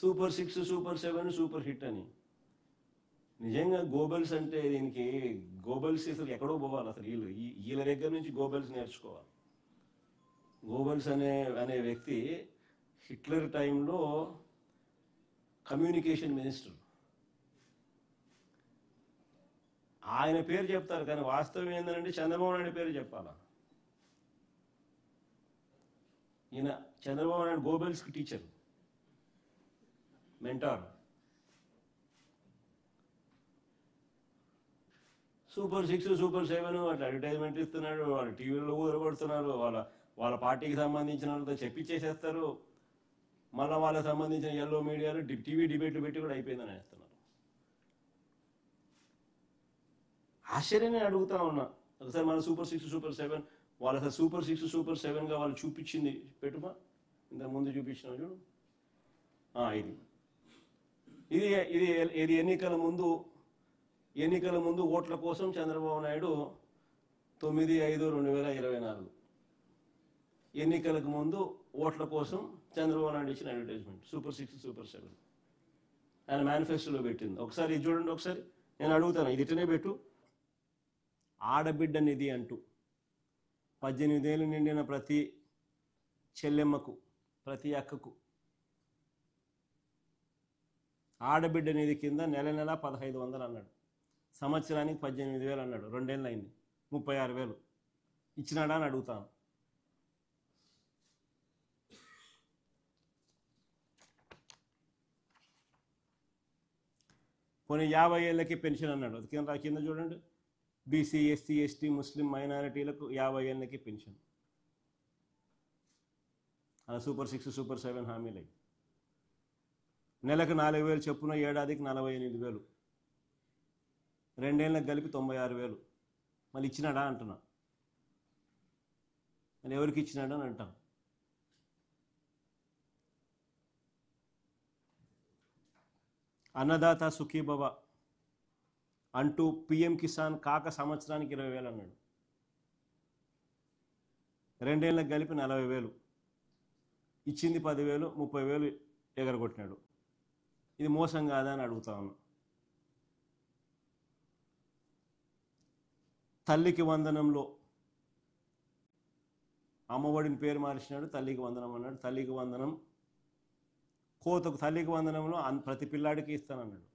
Super 6, super 7, super hit అని. నిజంగా Goebbels అంటే దీనికి గోబెల్స్ అసలు ఎక్కడో పోవాలి. అసలు వీళ్ళ దగ్గర నుంచి గోబెల్స్ నేర్చుకోవాలి. గోబెల్స్ అనే వ్యక్తి హిట్లర్ టైంలో కమ్యూనికేషన్ మినిస్టర్. ఆయన పేరు చెప్తారు కానీ వాస్తవం ఏంటంటే చంద్రబాబు నాయుడు పేరు చెప్పాలా. ఈయన చంద్రబాబు నాయుడు గోబెల్స్కి టీచర్, మెంటార్. సూపర్ 6, సూపర్ 7 అట్లా అడ్వర్టైజ్మెంట్ ఇస్తున్నాడు. వాళ్ళు టీవీలో ఊరగొడుతున్నారు. వాళ్ళ పార్టీకి సంబంధించిన వాళ్ళతో చెప్పించేసేస్తారు. మళ్ళీ వాళ్ళకి సంబంధించిన ఎల్లో మీడియాలో టీవీ డిబేట్లు పెట్టి కూడా అయిపోయిందని వేస్తున్నారు. ఆశ్చర్యమే అడుగుతా ఉన్నా. ఒకసారి మన సూపర్ 6, సూపర్ 7 వాళ్ళ అసలు సూపర్ 6, సూపర్ 7గా వాళ్ళు చూపించింది పెట్టుమా. ఇంతకుముందు చూపించిన చూడు. ఇది ఎన్నికల ముందు ఓట్ల కోసం చంద్రబాబు నాయుడు 9/5/2024 ఎన్నికలకు ముందు ఓట్ల కోసం చంద్రబాబు నాయుడు ఇచ్చిన అడ్వర్టైజ్మెంట్ సూపర్ 6, సూపర్ 7 ఆయన మేనిఫెస్టోలో పెట్టింది. ఒకసారి ఇది చూడండి. ఒకసారి నేను అడుగుతాను, ఇది ఇటనే పెట్టు. ఆడబిడ్డ నిధి అంటూ 18 ఏళ్ళు నిండిన ప్రతి చెల్లెమ్మకు, ప్రతి అక్కకు ఆడబిడ్డ నిధి కింద నెల 1,500 అన్నాడు. సంవత్సరానికి 18,000 అన్నాడు. 2 ఏళ్ళు అయింది, 36,000 ఇచ్చినాడా అని అడుగుతాను. కొన్ని 50 ఏళ్ళకి పెన్షన్ అన్నాడు. అది కింద చూడండి. బీసీ, ఎస్సీ, ఎస్టీ, ముస్లిం మైనారిటీలకు 50 ఏళ్ళకి పెన్షన్. అలా సూపర్ 6, సూపర్ 7 హామీలు. నెలకు 4,000 చొప్పున, ఏడాదికి 48,000, 2 ఏళ్ళకి కలిపి 96,000. మళ్ళీ ఇచ్చినాడా అంటున్నా. మళ్ళీ ఎవరికి ఇచ్చినాడు అని అంటాం. అన్నదాత సుఖీభవ అంటూ పిఎం కిసాన్ కాక సంవత్సరానికి 20,000 అన్నాడు. 2 ఏళ్ళకి కలిపి 40,000. ఇచ్చింది 10,000, 30,000 ఎగరగొట్టినాడు. ఇది మోసం కాదా అని అడుగుతా ఉన్నా. తల్లికి వందనంలో అమ్మఒడిని పేరు మార్చినాడు, తల్లికి వందనం అన్నాడు. తల్లికి వందనం కోతకు, తల్లికి వందనంలో ప్రతి పిల్లాడికి ఇస్తానన్నాడు.